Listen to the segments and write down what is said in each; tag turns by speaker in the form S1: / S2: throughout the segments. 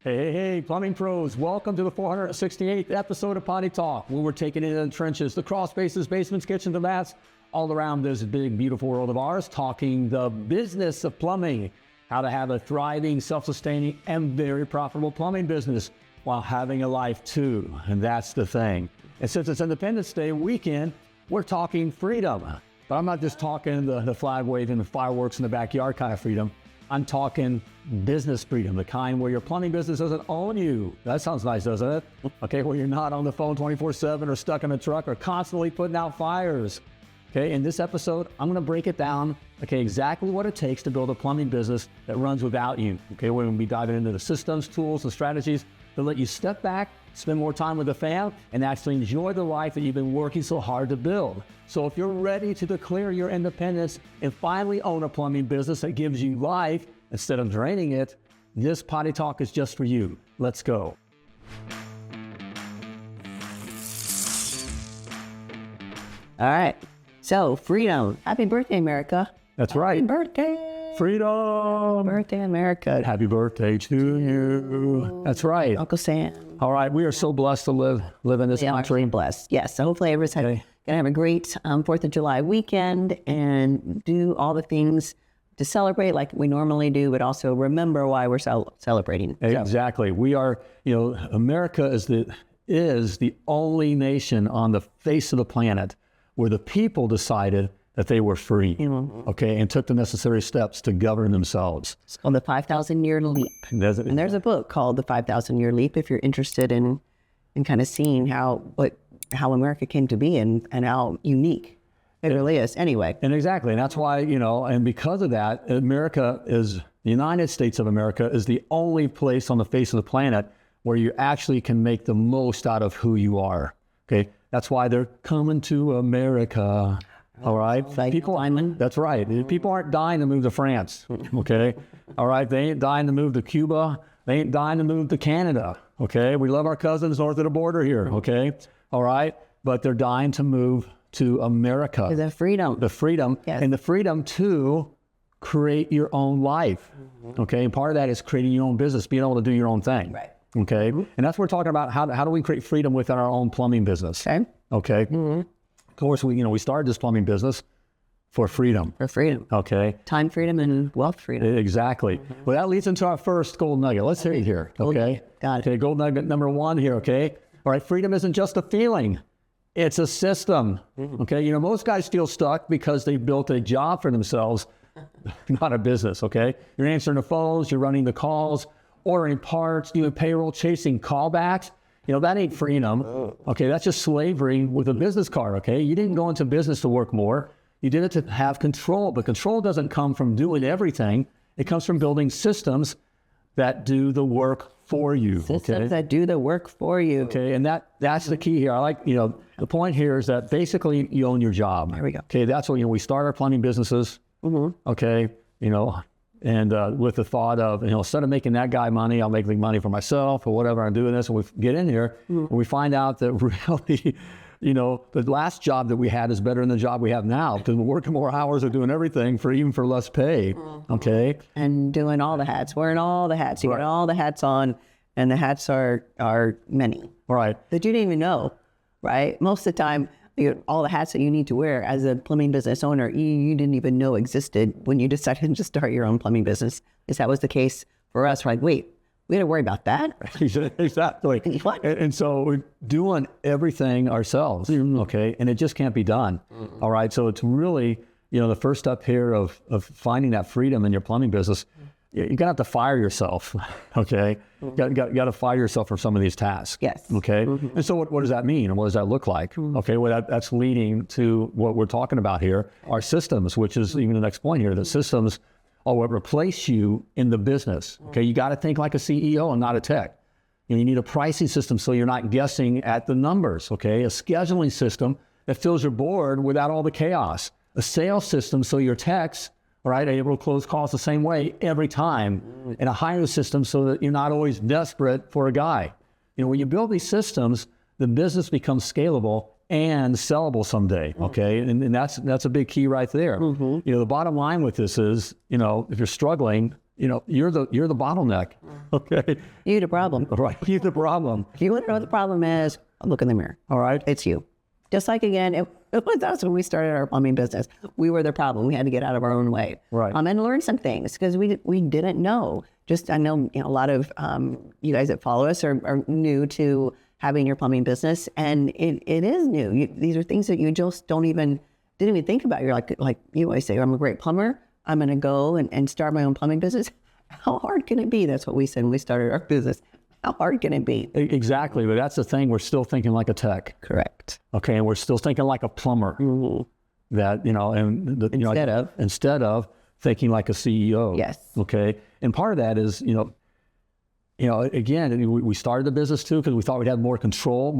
S1: Hey, plumbing pros, welcome to the 468th episode of Potty Talk, where we're taking it in the trenches, the crawl spaces, basements, kitchens, and baths, all around this big, beautiful world of ours, talking the business of plumbing, how to have a thriving, self-sustaining, and very profitable plumbing business while having a life too, and that's the thing. And since it's Independence Day weekend, we're talking freedom. But I'm not just talking the flag waving, the fireworks in the backyard kind of freedom. I'm talking business freedom, the kind where your plumbing business doesn't own you. That sounds nice, doesn't it? Okay, where you're not on the phone 24/7 or stuck in a truck or constantly putting out fires. Okay, in this episode, I'm gonna break it down, okay, exactly what it takes to build a plumbing business that runs without you. Okay, we're gonna be diving into the systems, tools, and strategies that let you step back, spend more time with the fam, and actually enjoy the life that you've been working so hard to build. So if you're ready to declare your independence and finally own a plumbing business that gives you life instead of draining it, this Potty Talk is just for you. Let's go.
S2: All right. So, freedom. Happy birthday, America.
S1: That's right.
S2: Happy birthday.
S1: Freedom.
S2: Birthday, America.
S1: Happy birthday to you. That's right.
S2: Uncle Sam.
S1: All right. We are so blessed to live in this country.
S2: Blessed. Yes. So hopefully everyone's going to have a great 4th of July weekend and do all the things to celebrate like we normally do, but also remember why we're celebrating.
S1: Exactly. We are, America is the only nation on the face of the planet where the people decided that they were free, okay, and took the necessary steps to govern themselves.
S2: It's called the 5,000-year leap. And there's a book called The 5,000-Year Leap if you're interested in kind of seeing how America came to be and how unique it really is. Anyway.
S1: And exactly, and that's why, and because of that, the United States of America is the only place on the face of the planet where you actually can make the most out of who you are, okay? That's why they're coming to America. All right. That's right. People aren't dying to move to France. Okay. All right. They ain't dying to move to Cuba. They ain't dying to move to Canada. Okay. We love our cousins north of the border here. Okay. All right. But they're dying to move to America.
S2: The freedom.
S1: The freedom.
S2: Yes.
S1: And the freedom to create your own life. Okay. And part of that is creating your own business, being able to do your own thing.
S2: Right.
S1: Okay. And that's what we're talking about. How do we create freedom within our own plumbing business?
S2: Okay.
S1: Of course, we started this plumbing business for freedom.
S2: For freedom.
S1: Okay.
S2: Time freedom and wealth freedom.
S1: Exactly. Well, that leads into our first gold nugget. Let's hear it here. Okay.
S2: Got it.
S1: Okay. Gold nugget number 1 here. Okay. All right. Freedom isn't just a feeling. It's a system. Okay. Most guys feel stuck because they built a job for themselves, not a business. Okay. You're answering the phones, you're running the calls, ordering parts, doing payroll, chasing callbacks. That ain't freedom. Okay, that's just slavery with a business card, okay? You didn't go into business to work more. You did it to have control, but control doesn't come from doing everything. It comes from building systems that do the work for you,
S2: Systems that do the work for you.
S1: Okay, and that's the key here. I like, the point here is that basically you own your job.
S2: There we go.
S1: Okay, that's what, we start our plumbing businesses, okay, and with the thought of, instead of making that guy money, I'll make the money for myself or whatever. I'm doing this, and we get in here, and we find out that really, the last job that we had is better than the job we have now because we're working more hours or doing everything even for less pay. Okay.
S2: And doing all the hats, wearing all the hats. You got all the hats on, and the hats are many.
S1: Right.
S2: That you didn't even know, right? Most of the time, all the hats that you need to wear as a plumbing business owner, you didn't even know existed when you decided to start your own plumbing business. Because that was the case for us. We're like, wait, we had to worry about that?
S1: Exactly.
S2: What?
S1: And so we're doing everything ourselves, okay? And it just can't be done. All right. So it's really, the first step here of finding that freedom in your plumbing business. You're going to have to fire yourself, okay? Got to fire yourself from some of these tasks.
S2: Yes.
S1: Okay? And so what does that mean? And what does that look like? Okay, well, that's leading to what we're talking about here, our systems, which is even the next point here. The systems are what replace you in the business, okay? You got to think like a CEO and not a tech. You need a pricing system so you're not guessing at the numbers, okay? A scheduling system that fills your board without all the chaos. A sales system so your techs are able to close calls the same way every time, and a hiring system so that you're not always desperate for a guy. When you build these systems, the business becomes scalable and sellable someday, okay? And that's a big key right there. The bottom line with this is, if you're struggling, you're the bottleneck. Okay.
S2: You the problem.
S1: Right. You're the problem.
S2: If you want to know what the problem is, look in the mirror.
S1: All right.
S2: It's you. Just like, again, it was us when we started our plumbing business. We were the problem. We had to get out of our own way.
S1: Right.
S2: And learn some things because we didn't know. Just, I know, a lot of you guys that follow us are new to having your plumbing business, and it is new. These are things that you just didn't even think about. You're like you always say, I'm a great plumber. I'm going to go and start my own plumbing business. How hard can it be? That's what we said when we started our business. How hard can it be?
S1: Exactly. But that's the thing. We're still thinking like a tech.
S2: Correct.
S1: Okay. And we're still thinking like a plumber. That, instead of thinking like a CEO.
S2: Yes.
S1: Okay. And part of that is, again, we started the business too because we thought we'd have more control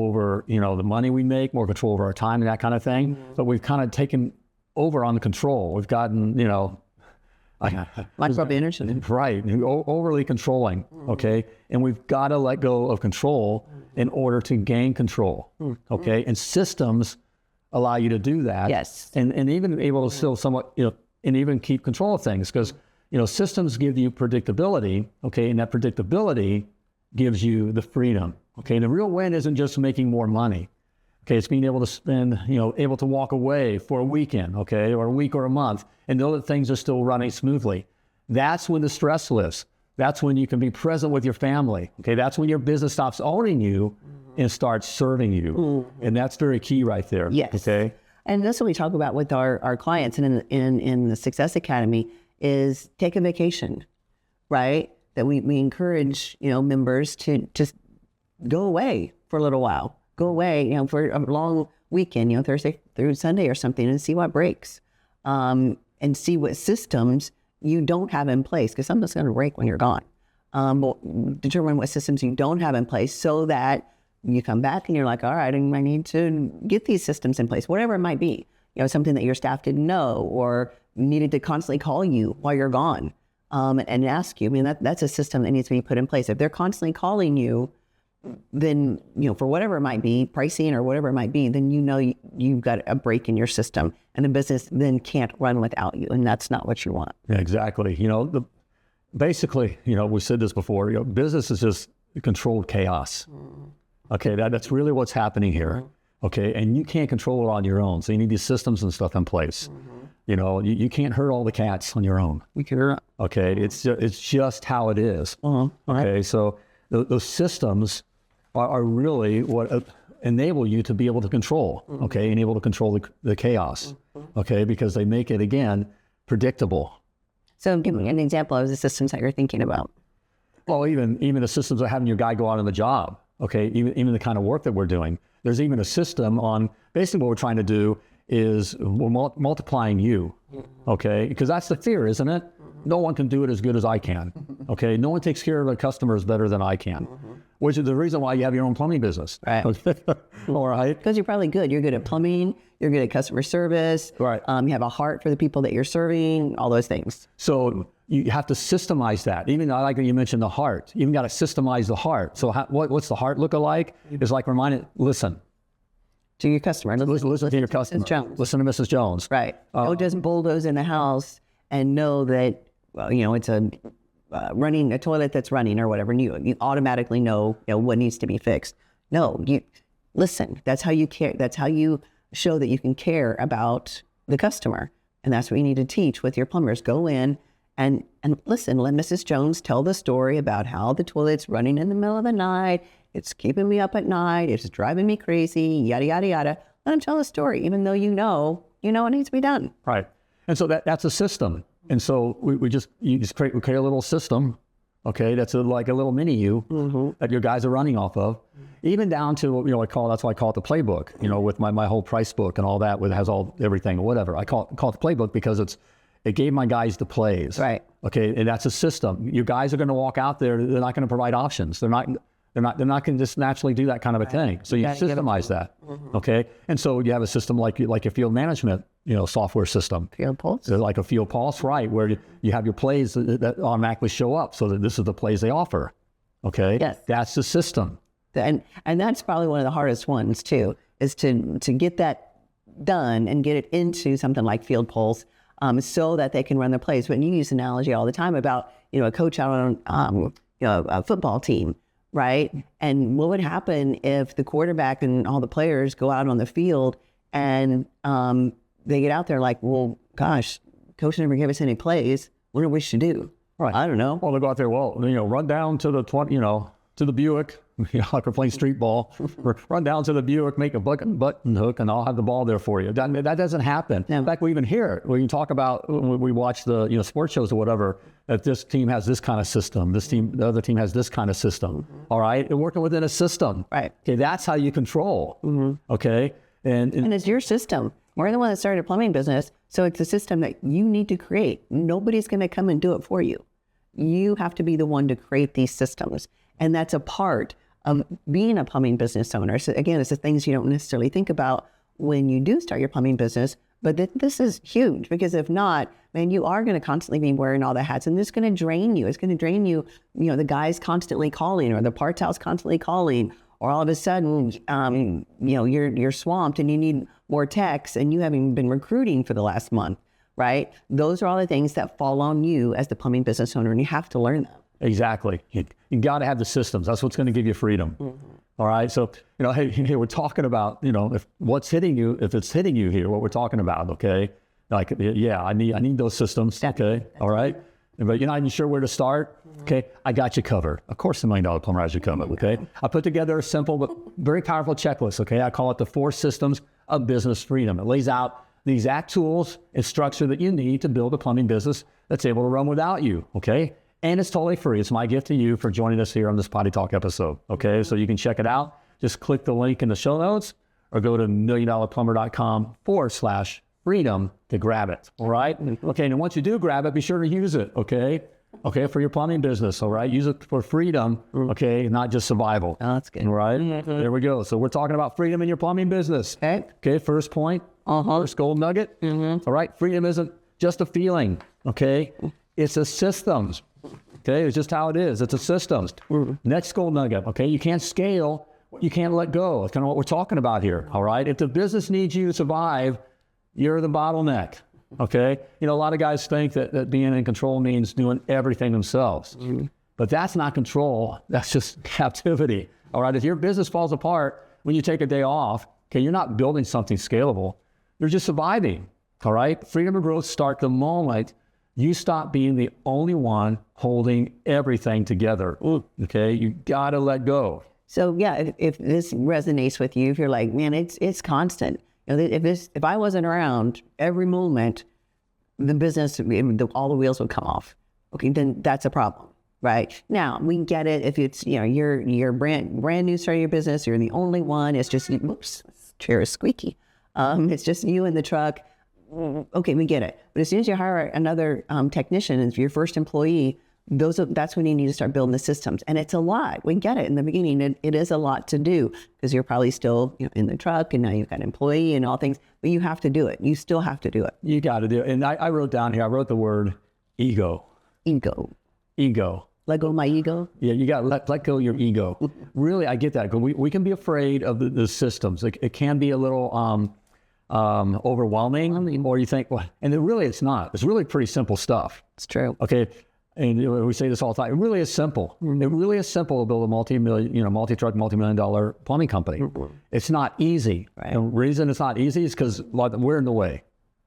S1: over, the money we make, more control over our time and that kind of thing. But we've kind of taken over on the control. We've gotten,
S2: micromanagement.
S1: Right. Overly controlling. Okay. And we've got to let go of control in order to gain control. Okay. And systems allow you to do that.
S2: Yes.
S1: And even able to still somewhat, and even keep control of things because, systems give you predictability. Okay. And that predictability gives you the freedom. Okay. And the real win isn't just making more money. Okay, it's being able to spend, able to walk away for a weekend, okay, or a week or a month, and know that things are still running smoothly. That's when the stress lifts. That's when you can be present with your family. Okay, that's when your business stops owning you and starts serving you. And that's very key right there.
S2: Yes.
S1: Okay.
S2: And that's what we talk about with our clients and in the Success Academy is take a vacation, right? That we encourage, members to just go away for a little while. Go away, for a long weekend, Thursday through Sunday or something, and see what breaks, and see what systems you don't have in place, because something's going to break when you're gone. Determine what systems you don't have in place so that you come back and you're like, all right, I need to get these systems in place, whatever it might be. Something that your staff didn't know or needed to constantly call you while you're gone and ask you. I mean, that's a system that needs to be put in place. If they're constantly calling you, then, for whatever it might be, pricing or whatever it might be, then you've got a break in your system and the business then can't run without you. And that's not what you want.
S1: Yeah, exactly. Basically, we said this before, business is just controlled chaos. Okay, that's really what's happening here. Okay, and you can't control it on your own. So you need these systems and stuff in place. You can't hurt all the cats on your own.
S2: We can.
S1: Okay, it's just how it is. Okay, so those systems are really what enable you to be able to control, okay, and able to control the chaos, okay, because they make it, again, predictable.
S2: So give me an example of the systems that you're thinking about.
S1: Well, even the systems of having your guy go out on the job, okay, even the kind of work that we're doing. There's even a system on, basically what we're trying to do is we're multiplying you, okay, because that's the fear, isn't it? No one can do it as good as I can, okay? No one takes care of their customers better than I can, which is the reason why you have your own plumbing business.
S2: Right.
S1: All right.
S2: Because you're probably good. You're good at plumbing. You're good at customer service.
S1: Right.
S2: You have a heart for the people that you're serving, all those things.
S1: So you have to systemize that. Even I like that you mentioned the heart. You even got to systemize the heart. So what's the heart look like? It's like listen.
S2: To your customer.
S1: Listen to your customer.
S2: Mrs. Jones.
S1: Listen to Mrs. Jones.
S2: Right. Don't just bulldoze in the house and know that, it's a toilet that's running or whatever. And you automatically know, what needs to be fixed. No, you listen. That's how you care. That's how you show that you can care about the customer. And that's what you need to teach with your plumbers. Go in and listen. Let Mrs. Jones tell the story about how the toilet's running in the middle of the night. It's keeping me up at night. It's driving me crazy. Yada yada yada. Let them tell the story, even though you know what needs to be done.
S1: Right. And so that's a system. And so we create a little system, okay, that's like a little mini you that your guys are running off of, even down to, that's why I call it the playbook, with my whole price book and all that, it has everything or whatever. I call it the playbook because it gave my guys the plays.
S2: Right.
S1: Okay, and that's a system. You guys are going to walk out there, they're not going to provide options. They're not going to just naturally do that kind of a thing. So you systemize that, okay? And so you have a system like your field management, software system.
S2: Field Pulse?
S1: Like a Field Pulse, right, where you have your plays that automatically show up so that this is the plays they offer, okay?
S2: Yes.
S1: That's the system.
S2: And that's probably one of the hardest ones too, is to get that done and get it into something like Field Pulse. so that they can run the plays. But you use an analogy all the time about, a coach out on, a football team, right? And what would happen if the quarterback and all the players go out on the field and they get out there like, well, gosh, coach never gave us any plays. What do we should do?
S1: Right.
S2: I don't know.
S1: Well, they go out there, run down to the 20, to the Buick, like we're playing street ball, run down to the Buick, make a button hook, and I'll have the ball there for you. That doesn't happen.
S2: No.
S1: In fact, we even hear it. We talk about, when we watch the, sports shows or whatever, that this team has this kind of system, the other team has this kind of system. All right. They're working within a system.
S2: Right.
S1: Okay. That's how you control. Okay.
S2: And it's your system. We're the one that started a plumbing business. So it's a system that you need to create. Nobody's going to come and do it for you. You have to be the one to create these systems. And that's a part of being a plumbing business owner. So again, it's the things you don't necessarily think about when you do start your plumbing business, but this is huge, because if not, man, you are going to constantly be wearing all the hats, and it's going to drain you. It's going to drain you, the guy's constantly calling, or the parts house constantly calling, or all of a sudden, you're swamped and you need more techs and you haven't been recruiting for the last month, right? Those are all the things that fall on you as the plumbing business owner, and you have to learn them.
S1: Exactly. You got to have the systems. That's what's going to give you freedom. All right. So, hey, we're talking about, if it's hitting you here, what we're talking about. Okay. Like, yeah, I need those systems. Okay. All right. But you're not even sure where to start. Okay. I got you covered. Of course, $1 million plumber has you covered. Okay. I put together a simple but very powerful checklist. Okay. I call it the 4 systems of business freedom. It lays out the exact tools and structure that you need to build a plumbing business that's able to run without you. Okay. And it's totally free. It's my gift to you for joining us here on this Potty Talk episode. Okay, so you can check it out. Just click the link in the show notes or go to milliondollarplumber.com/freedom to grab it. All right. Okay, and once you do grab it, be sure to use it. Okay, for your plumbing business. All right, use it for freedom. Okay, not just survival.
S2: Oh, that's good.
S1: All right, there we go. So we're talking about freedom in your plumbing business. Okay, first point. First gold nugget. All right, freedom isn't just a feeling. Okay, it's a system. Okay, it's just how it is. It's a system. Next gold nugget. Okay, you can't scale. You can't let go. That's kind of what we're talking about here. All right. If the business needs you to survive, you're the bottleneck. Okay. A lot of guys think that being in control means doing everything themselves, but that's not control. That's just captivity. All right. If your business falls apart when you take a day off, okay, you're not building something scalable. You're just surviving. All right. Freedom of growth starts the moment you stop being the only one holding everything together. Okay, you gotta let go.
S2: So yeah, if this resonates with you, if you're like, man, it's constant. If I wasn't around every moment, the business, all the wheels would come off. Okay, then that's a problem, right? Now we get it. If it's you're brand new starting your business, you're the only one. It's just oops, this chair is squeaky. It's just you in the truck. Okay, we get it. But as soon as you hire another technician as your first employee, that's when you need to start building the systems. And it's a lot. We get it in the beginning. It is a lot to do because you're probably still in the truck, and now you've got an employee and all things. But you have to do it. You still have to do it.
S1: You got to do it. And I wrote down here, I wrote the word ego.
S2: Ego. Let go of my ego?
S1: Yeah, you got to let go of your ego. Really, I get that. We can be afraid of the systems. It can be a little overwhelming, or you think, well, and it's not. It's really pretty simple stuff.
S2: It's true.
S1: Okay, and we say this all the time. It really is simple. It really is simple to build a multi-truck, multi-million-dollar plumbing company. It's not easy.
S2: Right.
S1: And the reason it's not easy is because we're in the way.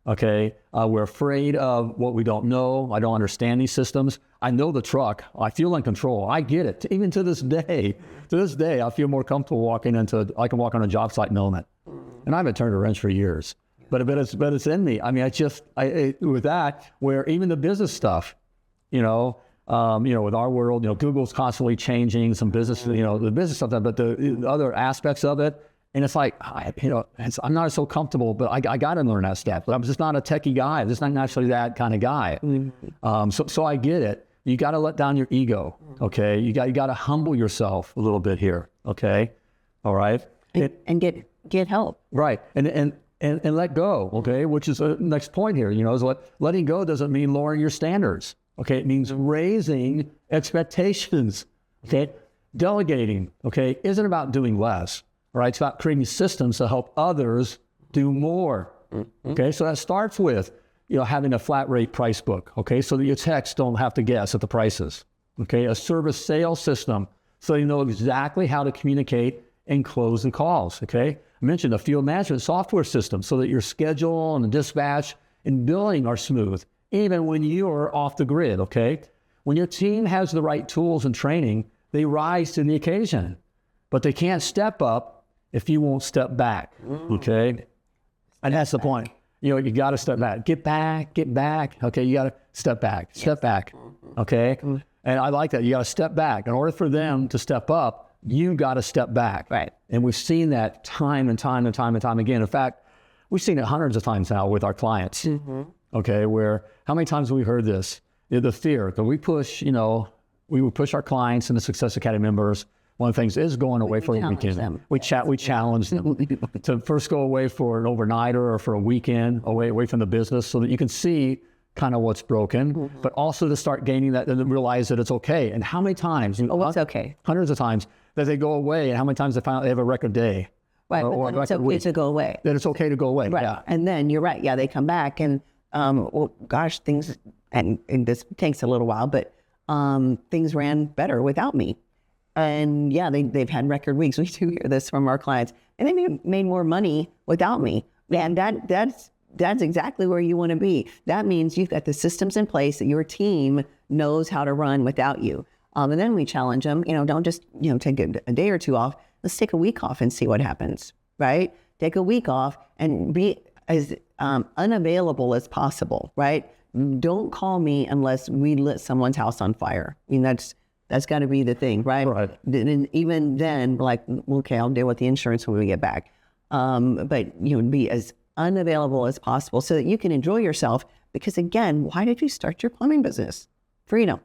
S1: Okay, we're afraid of what we don't know. I don't understand these systems. I know the truck. I feel in control. I get it. Even to this day, I feel more comfortable I can walk on a job site knowing it. And I haven't turned a wrench for years, but it's in me. I mean, with that, where even the business stuff, with our world, Google's constantly changing some business, the business stuff, but the other aspects of it. And it's like, I'm not so comfortable, but I got to learn that stuff. But I'm just not a techie guy. I'm just not naturally that kind of guy. So I get it. You got to let down your ego. Okay. You got to humble yourself a little bit here. Okay. All right.
S2: And get help.
S1: Right. And let go. Okay. Which is the next point here. Is letting go doesn't mean lowering your standards. Okay. It means raising expectations. Okay. Delegating. Okay. Isn't about doing less. Right. It's about creating systems to help others do more. Okay. So that starts with having a flat rate price book, okay, so that your techs don't have to guess at the prices, okay, a service sales system, so you know exactly how to communicate and close the calls, okay. I mentioned a field management software system so that your schedule and dispatch and billing are smooth, even when you're off the grid, okay. When your team has the right tools and training, they rise to the occasion, but they can't step up if you won't step back, okay. And that's the point. You got to step back. Get back. Okay, you got to step back, okay? And I like that. You got to step back. In order for them to step up, you got to step back.
S2: Right.
S1: And we've seen that time and time again. In fact, we've seen it hundreds of times now with our clients, okay, where how many times have we heard this? The fear that we push, we would push our clients and the Success Academy members. One of the things is going away for a weekend. We challenge them to first go away for an overnighter or for a weekend away from the business so that you can see kind of what's broken, but also to start gaining that and realize that it's okay. And how many times?
S2: What's okay?
S1: Hundreds of times that they go away, and how many times they find out they have a record day.
S2: Right, but it's okay to go away.
S1: That it's okay to go away.
S2: Right.
S1: Yeah.
S2: And then you're right. Yeah, they come back and things, and this takes a little while, but things ran better without me. And yeah, they've had record weeks. We do hear this from our clients, and they made more money without me. And that's exactly where you want to be. That means you've got the systems in place that your team knows how to run without you. And then we challenge them, don't just, take a day or two off. Let's take a week off and see what happens, right? Take a week off and be as unavailable as possible, right? Don't call me unless we lit someone's house on fire. I mean, that's got to be the thing, right?
S1: Right.
S2: And even then, like, okay, I'll deal with the insurance when we get back. But be as unavailable as possible so that you can enjoy yourself. Because again, why did you start your plumbing business? Freedom.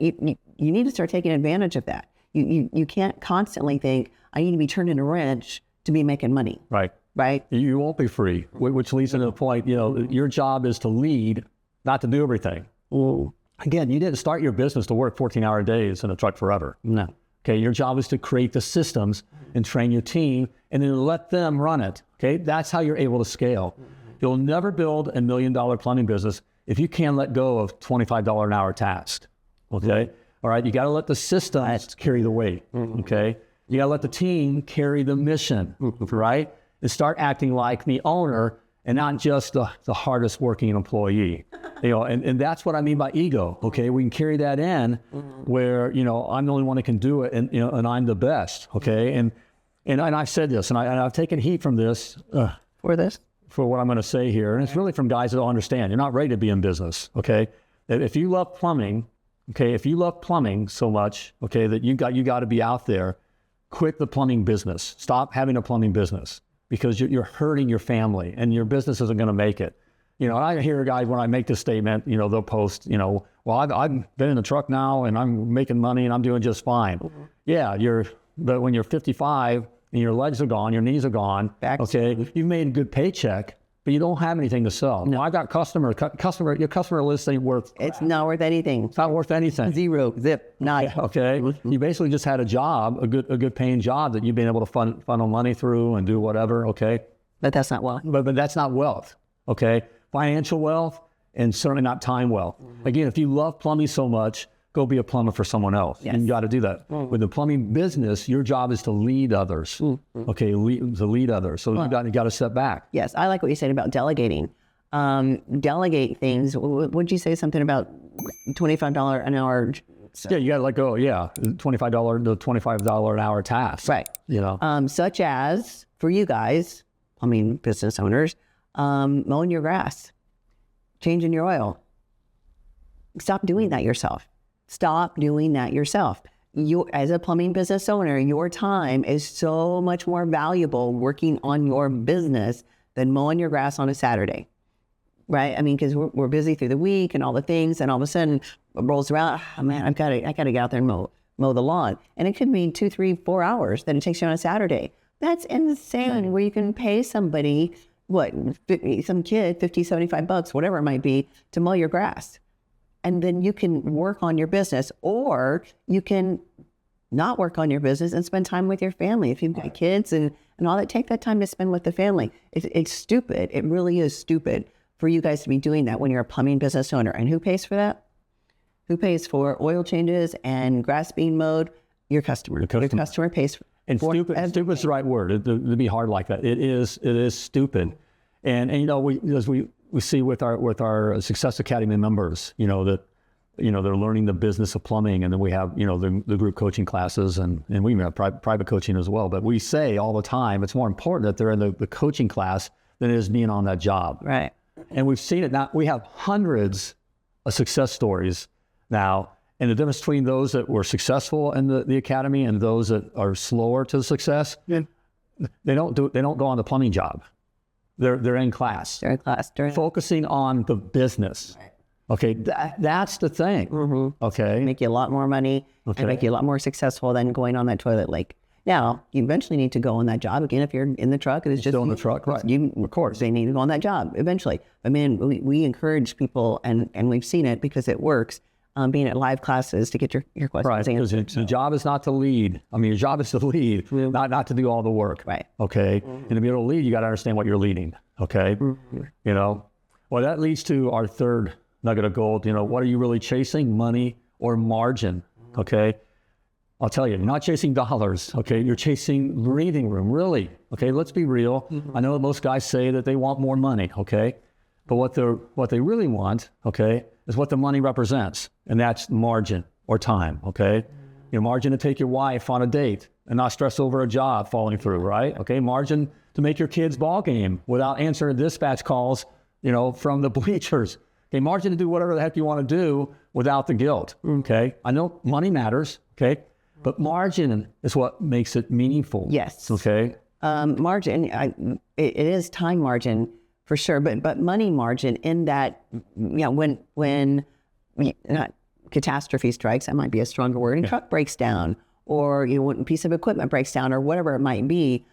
S2: You need to start taking advantage of that. You can't constantly think, I need to be turning a wrench to be making money.
S1: Right.
S2: Right.
S1: You won't be free, which leads to the point, your job is to lead, not to do everything. Again, you didn't start your business to work 14-hour days in a truck forever.
S2: No.
S1: Okay, your job is to create the systems and train your team and then let them run it. Okay, that's how you're able to scale. You'll never build $1 million plumbing business if you can't let go of $25 an hour tasks. Okay, all right, you got to let the systems carry the weight. Okay, you got to let the team carry the mission, right? And start acting like the owner and not just the hardest working employee. And that's what I mean by ego. Okay, we can carry that in where I'm the only one that can do it, and and I'm the best. Okay, and I've said this, and I've taken heat from this for what I'm going to say here, and it's really from guys that don't understand. You're not ready to be in business. Okay, if you love plumbing, so much, okay, that you got to be out there. Quit the plumbing business. Stop having a plumbing business, because you're hurting your family and your business isn't going to make it. I hear guys when I make this statement, they'll post, well, I've been in the truck now and I'm making money and I'm doing just fine. Yeah, but when you're 55 and your legs are gone, your knees are gone, okay, you've made a good paycheck, but you don't have anything to sell. No. I got your customer list ain't worth crap.
S2: It's not worth anything.
S1: It's not worth anything.
S2: Zero, zip, not.
S1: Okay. You basically just had a job, a good paying job that you've been able to funnel money through and do whatever. Okay.
S2: But that's not wealth.
S1: But that's not wealth. Okay. Financial wealth, and certainly not time wealth. Again, if you love plumbing so much, go be a plumber for someone else. Yes. You got to do that. With the plumbing business, your job is to lead others. Okay, to lead others. So you got to step back.
S2: Yes, I like what you said about delegating. Delegate things. Would you say something about $25 an hour?
S1: Yeah, you got to let go. Yeah, $25 an hour task.
S2: Right. Such as for you guys, plumbing business owners, mowing your grass, changing your oil. Stop doing that yourself. Stop doing that yourself. You, as a plumbing business owner, your time is so much more valuable working on your business than mowing your grass on a Saturday, right? I mean, because we're busy through the week and all the things, and all of a sudden it rolls around. Oh, man, I got to get out there and mow the lawn, and it could mean 2, 3, 4 hours that it takes you on a Saturday. That's insane. Where you can pay somebody some kid $50, $75, whatever it might be, to mow your grass. And then you can work on your business, or you can not work on your business and spend time with your family. If you've got kids and all that, take that time to spend with the family. It's stupid. It really is stupid for you guys to be doing that when you're a plumbing business owner. And who pays for that? Who pays for oil changes and grass being mowed? Your customer. Your customer pays for
S1: And stupid's the right word. To be hard like that. It is stupid. And you know, as we see with our Success Academy members, you know, that, you know, they're learning the business of plumbing, and then we have, you know, the group coaching classes, and we even have private coaching as well. But we say all the time, it's more important that they're in the coaching class than it is being on that job.
S2: Right.
S1: And we've seen it now. We have hundreds of success stories now. And the difference between those that were successful in the academy and those that are slower to success, they don't go on the plumbing job. They're in class.
S2: They're in class.
S1: Focusing on the business. Right. Okay, that's the thing. Mm-hmm. Okay.
S2: Make you a lot more money and make you a lot more successful than going on that toilet lake. Now, you eventually need to go on that job again if you're in the truck. It's just
S1: still in the truck, right?
S2: Of course, they need to go on that job eventually. I mean, we encourage people, and we've seen it because it works. Being at live classes to get your questions answered.
S1: Because the job is not to lead. I mean, your job is to lead, not to do all the work.
S2: Right.
S1: Okay. And to be able to lead, you got to understand what you're leading. Okay. You know, well, that leads to our third nugget of gold. You know, what are you really chasing? Money or margin? Okay. I'll tell you, you're not chasing dollars. Okay. You're chasing breathing room, really. Okay. Let's be real. I know most guys say that they want more money. Okay. But what they really want, okay, is what the money represents, and that's margin or time, okay? You know, margin to take your wife on a date and not stress over a job falling through, right? Okay, margin to make your kids' ball game without answering dispatch calls, you know, from the bleachers. Okay, margin to do whatever the heck you want to do without the guilt, okay? I know money matters, okay? But margin is what makes it meaningful.
S2: Yes.
S1: Okay?
S2: Margin, it is time margin, for sure, but money margin in that, you know, when not catastrophe strikes, that might be a stronger word, and truck breaks down, or, you know, when a piece of equipment breaks down, or whatever it might be,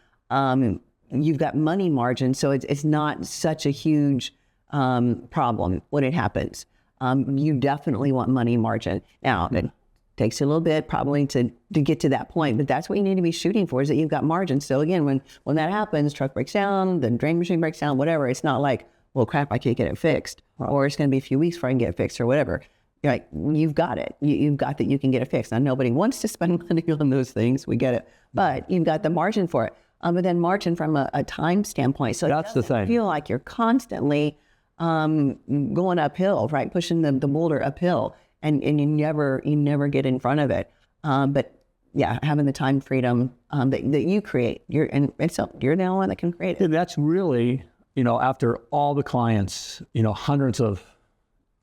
S2: you've got money margin, so it's not such a huge problem when it happens. You definitely want money margin. Now, it takes you a little bit probably to get to that point, but that's what you need to be shooting for, is that you've got margin. So again, when that happens, truck breaks down, the drain machine breaks down, whatever, it's not like, well, crap, I can't get it fixed, or it's going to be a few weeks before I can get it fixed, or whatever. You're like, you've got it. You've got that you can get it fixed. Now, nobody wants to spend money on those things. We get it. But you've got the margin for it. But then margin from a time standpoint. So
S1: that's the thing.
S2: Feel like you're constantly going uphill, right? Pushing the boulder uphill. And you never get in front of it. But yeah, having the time freedom that you create, you're the only one that can create it.
S1: And that's really, you know, after all the clients, you know, hundreds of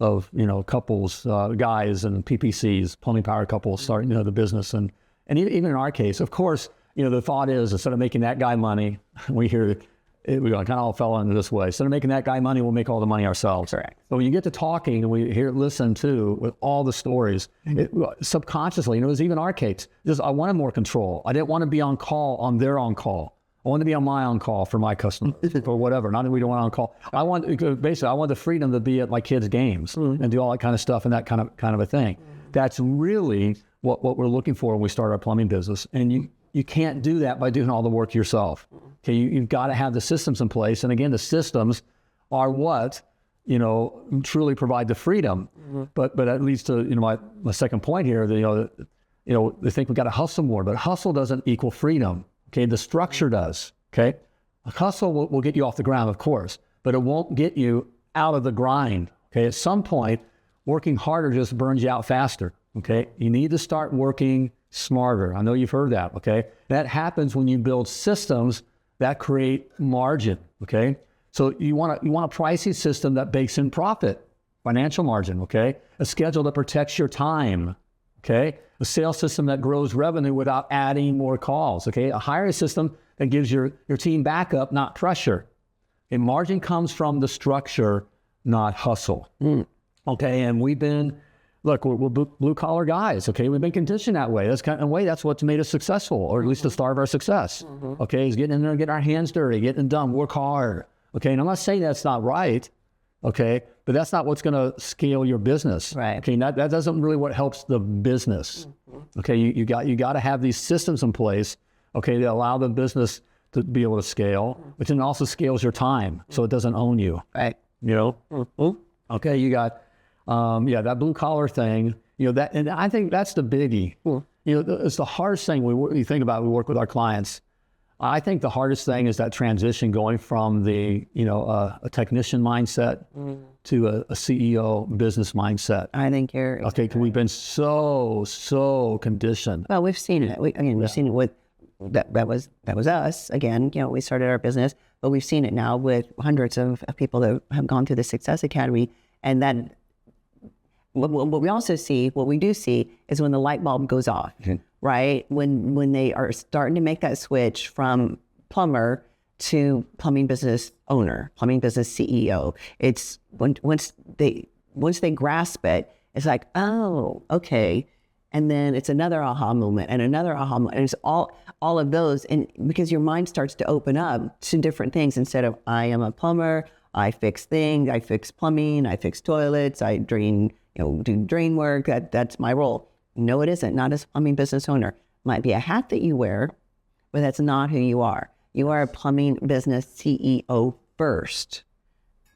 S1: you know, couples, guys and PPCs, plumbing power couples starting, you know, the business, and even in our case, of course, you know, the thought is, instead of making that guy money, we hear it, we kind of all fell into this way. Instead of making that guy money, we'll make all the money ourselves.
S2: Correct.
S1: But when you get to talking and we listen to with all the stories, subconsciously, you know, it was even our case. I wanted more control. I didn't want to be on call on their on call. I wanted to be on my on call for my customers or whatever. Not that we don't want on call. I want the freedom to be at my kids' games and do all that kind of stuff and that kind of a thing. That's really what we're looking for when we start our plumbing business. And you can't do that by doing all the work yourself. Okay, you've got to have the systems in place. And again, the systems are what, you know, truly provide the freedom. But that leads to, you know, my second point here, that, you know, they think we've got to hustle more, but hustle doesn't equal freedom. Okay, the structure does. Okay, a hustle will get you off the ground, of course, but it won't get you out of the grind. Okay, at some point, working harder just burns you out faster. Okay, you need to start working smarter. I know you've heard that. Okay, that happens when you build systems that create margin. Okay, so you want a pricing system that bakes in profit, financial margin. Okay, a schedule that protects your time. Okay, a sales system that grows revenue without adding more calls. Okay, a hiring system that gives your team backup, not pressure. And margin comes from the structure, not hustle. Okay, and we're blue collar guys. Okay, we've been conditioned that way. That's what's made us successful, or at least the start of our success. Okay, is getting in there and getting our hands dirty, getting it done, work hard. Okay, and I'm not saying that's not right. Okay, but that's not what's going to scale your business.
S2: Right.
S1: Okay, that doesn't really what helps the business. Okay, you got to have these systems in place. Okay, that allow the business to be able to scale, but then also scales your time, so it doesn't own you.
S2: Right.
S1: you know? Okay, you got, that blue collar thing, that, and I think that's the biggie. It's the hardest thing you think about, we work with our clients. I think the hardest thing is that transition going from the, a technician mindset to a CEO business mindset.
S2: I think you're
S1: okay. Because we've been so conditioned.
S2: Well, we've seen it. We've seen it with that was us. Again, we started our business, but we've seen it now with hundreds of people that have gone through the Success Academy. And then what we do see is when the light bulb goes off, right? When they are starting to make that switch from plumber to plumbing business owner, plumbing business CEO. It's once they grasp it, it's like, oh, okay. And then it's another aha moment and another aha moment. And it's all of those. And because your mind starts to open up to different things instead of I am a plumber, I fix things, I fix plumbing, I fix toilets, I drain, do drain work. That's my role. No, it isn't. Not as a plumbing business owner. Might be a hat that you wear, but that's not who you are. You are a plumbing business CEO first.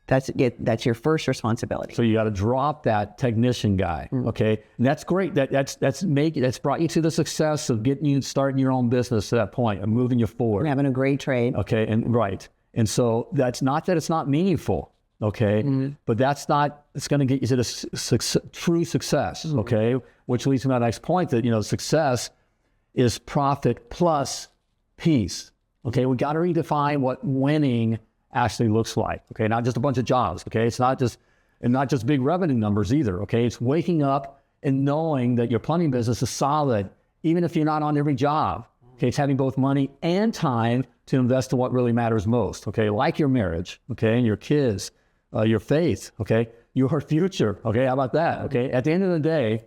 S2: That's your first responsibility.
S1: So you got to drop that technician guy, okay? And that's great. That's brought you to the success of getting you starting your own business to that point and moving you forward.
S2: You're having a great trade.
S1: Okay, and right. And so that's not that it's not meaningful, okay? But that's not. It's going to get you to the true success, okay? Which leads to my next point that success is profit plus peace. Okay, we got to redefine what winning actually looks like. Okay, not just a bunch of jobs. Okay, it's not just big revenue numbers either. Okay, it's waking up and knowing that your plumbing business is solid, even if you're not on every job. Okay, it's having both money and time to invest in what really matters most. Okay, like your marriage. Okay, and your kids, your faith. Okay, your future. Okay, how about that? Okay, at the end of the day,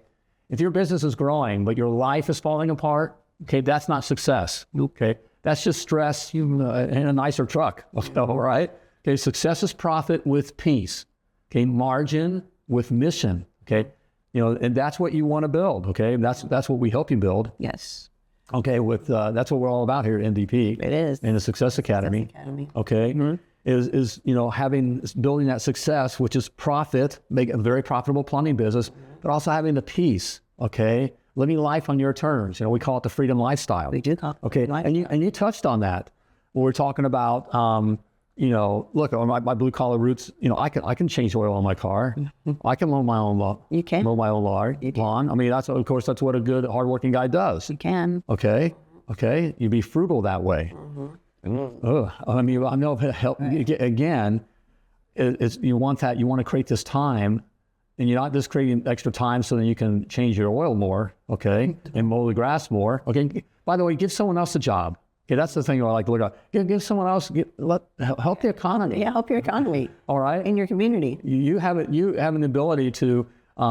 S1: if your business is growing but your life is falling apart, okay, that's not success. Okay. That's just stress in a nicer truck, all right? Okay, success is profit with peace. Okay, margin with mission. Okay, and that's what you want to build. Okay, that's what we help you build.
S2: Yes.
S1: Okay, with that's what we're all about here at NDP.
S2: It is.
S1: In the Success Academy. Okay, is building that success, which is profit, make a very profitable plumbing business, but also having the peace. Okay. Living life on your terms. We call it the freedom lifestyle.
S2: We do call it.
S1: Okay, and you touched on that when we're talking about, look, on my blue collar roots, I can change oil on my car. I can mow my own lawn.
S2: You can
S1: mow my own lawn. I mean, that's what a good hardworking guy does.
S2: You can.
S1: Okay, you be frugal that way. I mean, I know help again. You want that. You want to create this time. And you're not just creating extra time so that you can change your oil more, okay, and mow the grass more, okay. By the way, give someone else a job. Okay, that's the thing I like to look at. Give someone else. Help the economy.
S2: Yeah, help your economy.
S1: All right,
S2: in your community.
S1: You have an ability to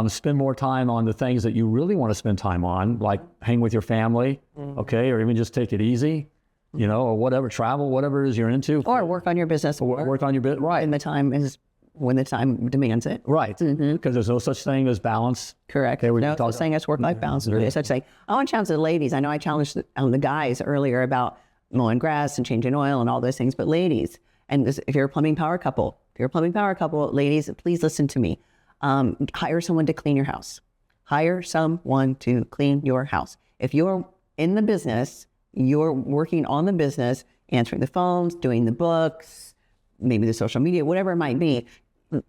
S1: spend more time on the things that you really want to spend time on, like hang with your family, okay, or even just take it easy, or whatever, travel, whatever it is you're into,
S2: or work on your business,
S1: or work on your bit, right?
S2: And the time is. When the time demands it.
S1: Right. Because there's no such thing as balance.
S2: Correct. Okay, no such thing as work-life balance. There's such thing. I want to challenge the ladies. I know I challenged the guys earlier about mowing grass and changing oil and all those things, but ladies, and if you're a plumbing power couple, ladies, please listen to me. Hire someone to clean your house. Hire someone to clean your house. If you're in the business, you're working on the business, answering the phones, doing the books, maybe the social media, whatever it might be.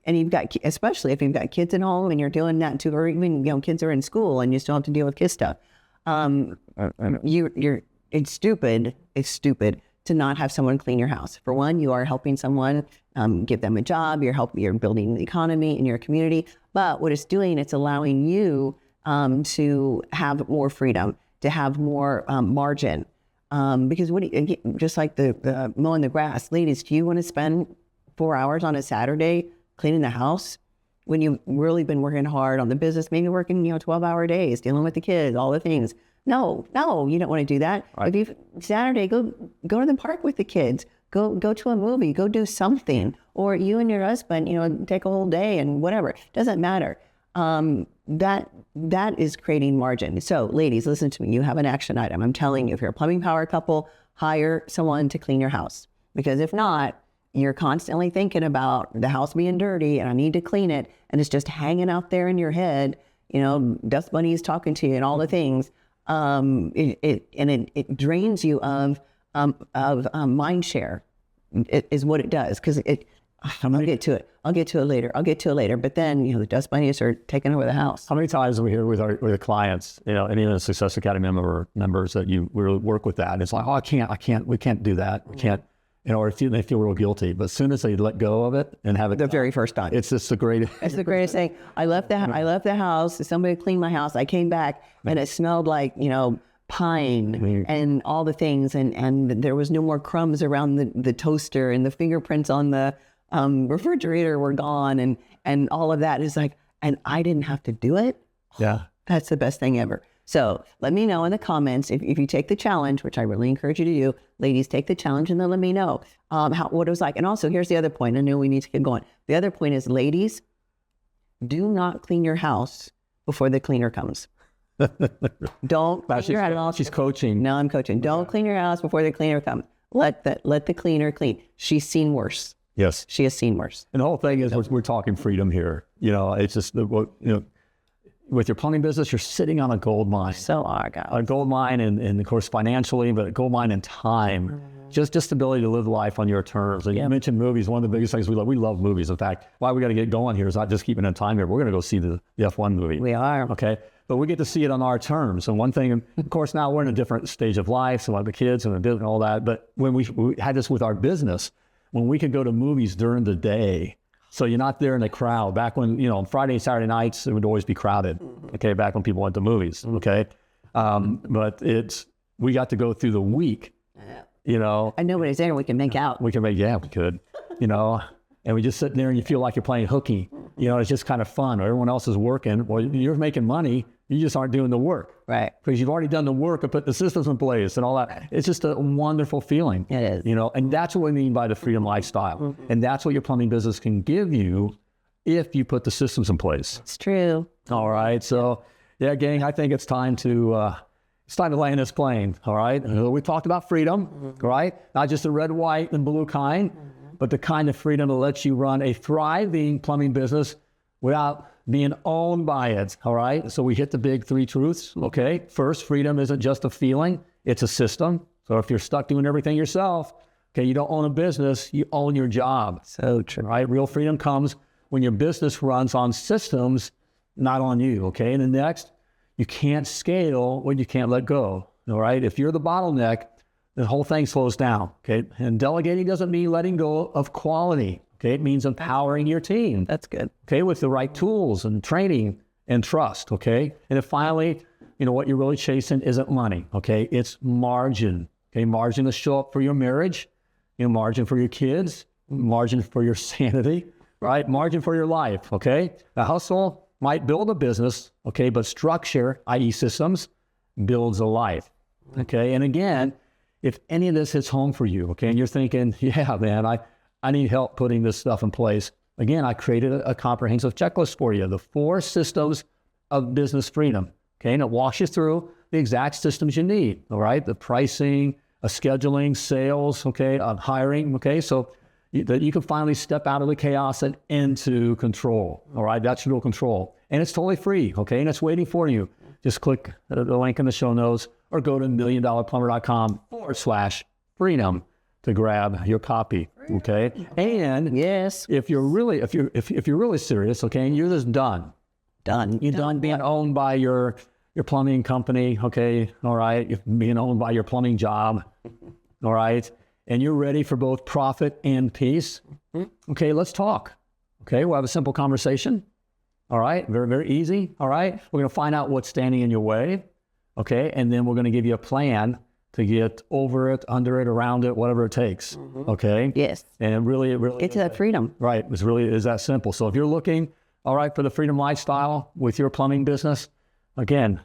S2: And you've got, especially if you've got kids at home and you're doing that too, or even, kids are in school and you still have to deal with kid stuff. It's stupid to not have someone clean your house. For one, you are helping someone, give them a job, you're building the economy in your community. But what it's doing, it's allowing you to have more freedom, to have more margin. Because just like the mowing the grass, ladies, do you want to spend 4 hours on a Saturday cleaning the house when you've really been working hard on the business, maybe working 12-hour days, dealing with the kids, all the things? No, you don't want to do that. Right. If Saturday, go to the park with the kids, go to a movie, go do something, or you and your husband, take a whole day and whatever. Doesn't matter. That is creating margin. So ladies, listen to me. You have an action item. I'm telling you, if you're a plumbing power couple, hire someone to clean your house. Because if not, you're constantly thinking about the house being dirty and I need to clean it, and it's just hanging out there in your head, you know, Dust Bunny is talking to you and all the things, it drains you of mind share. It is what it does, because I'll get to it. I'll get to it later. But then, you know, the Dust Bunnies are taking over the house.
S1: How many times are we here with the clients, you know, and even the Success Academy members that we work with that? It's like, oh, we can't do that. We can't, you know, or they feel real guilty. But as soon as they let go of it and have it
S2: The very first time.
S1: it's just the greatest.
S2: It's the greatest thing. I left the house. Somebody cleaned my house. I came back and it smelled like, you know, pine and all the things. And there was no more crumbs around the toaster, and the fingerprints on the refrigerator were gone, and all of that is like, and I didn't have to do it.
S1: Yeah.
S2: That's the best thing ever. So let me know in the comments if you take the challenge, which I really encourage you to do. Ladies, take the challenge and then let me know what it was like. And also, here's the other point. I know we need to get going. The other point is, ladies, do not clean your house before the cleaner comes. Don't clean your house.
S1: She's coaching.
S2: No, I'm coaching. Don't clean your house before the cleaner comes. Let the cleaner clean. She's seen worse.
S1: Yes.
S2: She has seen worse.
S1: And the whole thing is we're talking freedom here. You know, it's just, you know, with your plumbing business, you're sitting on a gold mine.
S2: So are, guys.
S1: A gold mine, and of course, financially, but a gold mine in time. Just the ability to live life on your terms. And you mentioned movies. One of the biggest things we love. We love movies. In fact, why we got to get going here is not just keeping in time here. We're going to go see the F1 movie.
S2: We are.
S1: Okay. But we get to see it on our terms. And one thing, of course, now we're in a different stage of life, so like the kids and the business and all that. But when we had this with our business, when we could go to movies during the day, so you're not there in the crowd. Back when, you know, on Friday and Saturday nights, it would always be crowded. Okay. Back when people went to movies. Okay. But we got to go through the week, you know.
S2: And nobody's there. We can make out.
S1: We could, you know. And we just sit there and you feel like you're playing hooky. You know, it's just kind of fun. Everyone else is working. Well, you're making money. You just aren't doing the work.
S2: Right.
S1: Because you've already done the work and put the systems in place and all that. It's just a wonderful feeling.
S2: It is.
S1: You know, and that's what we mean by the freedom lifestyle. And that's what your plumbing business can give you if you put the systems in place.
S2: It's true.
S1: All right. So, yeah, gang, I think it's time to land this plane. All right. We talked about freedom, right? Not just the red, white, and blue kind, but the kind of freedom that lets you run a thriving plumbing business without being owned by it, all right? So we hit the big three truths, okay? First, freedom isn't just a feeling, it's a system. So if you're stuck doing everything yourself, okay, you don't own a business, you own your job.
S2: So true.
S1: Right? Real freedom comes when your business runs on systems, not on you, okay? And then next, you can't scale when you can't let go, all right? If you're the bottleneck, the whole thing slows down, okay? And delegating doesn't mean letting go of quality, okay? It means empowering your team.
S2: That's good.
S1: Okay, with the right tools and training and trust, okay? And then finally, you know, what you're really chasing isn't money, okay? It's margin, okay? Margin to show up for your marriage, you know, margin for your kids, margin for your sanity, right? Margin for your life, okay? A hustle might build a business, okay? But structure, i.e. systems, builds a life, okay? And again, if any of this hits home for you, okay, and you're thinking, yeah, man, I need help putting this stuff in place. Again, I created a comprehensive checklist for you, the 4 systems of business freedom, okay? And it walks you through the exact systems you need, all right? The pricing, scheduling, sales, okay, hiring, okay? So that you can finally step out of the chaos and into control, all right? That's real control. And it's totally free, okay? And it's waiting for you. Just click the link in the show notes or go to milliondollarplumber.com/freedom to grab your copy, okay? And
S2: yes,
S1: if you're really serious, okay, and you're just done being owned by your plumbing company, okay, all right, you're being owned by your plumbing job, all right, and you're ready for both profit and peace, okay, let's talk, okay? We'll have a simple conversation. All right, very, very easy. All right, we're going to find out what's standing in your way, okay, and then we're going to give you a plan to get over it, under it, around it, whatever it takes, okay?
S2: Yes.
S1: And it really
S2: get to that freedom.
S1: Right, it really is that simple. So if you're looking, all right, for the freedom lifestyle with your plumbing business, again,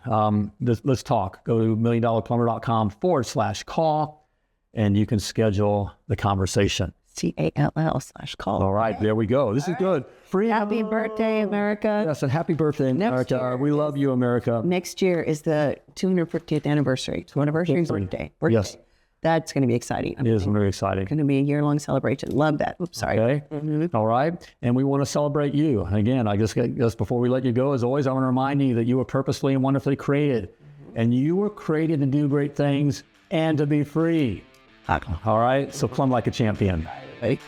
S1: let's talk. Go to milliondollarplumber.com/call, and you can schedule the conversation.
S2: CALL/call.
S1: All right, there we go. This is good.
S2: Happy birthday, America.
S1: Yes, and happy birthday, America. We love you, America.
S2: Next year is the 250th anniversary. 2th anniversary birthday.
S1: Yes.
S2: That's going to be exciting.
S1: It is very exciting.
S2: Going to be a year-long celebration. Love that. Oops, sorry.
S1: Okay. All right. And we want to celebrate you. Again, I guess before we let you go, as always, I want to remind you that you were purposefully and wonderfully created. And you were created to do great things and to be free. All right. So plumb like a champion.
S2: Right.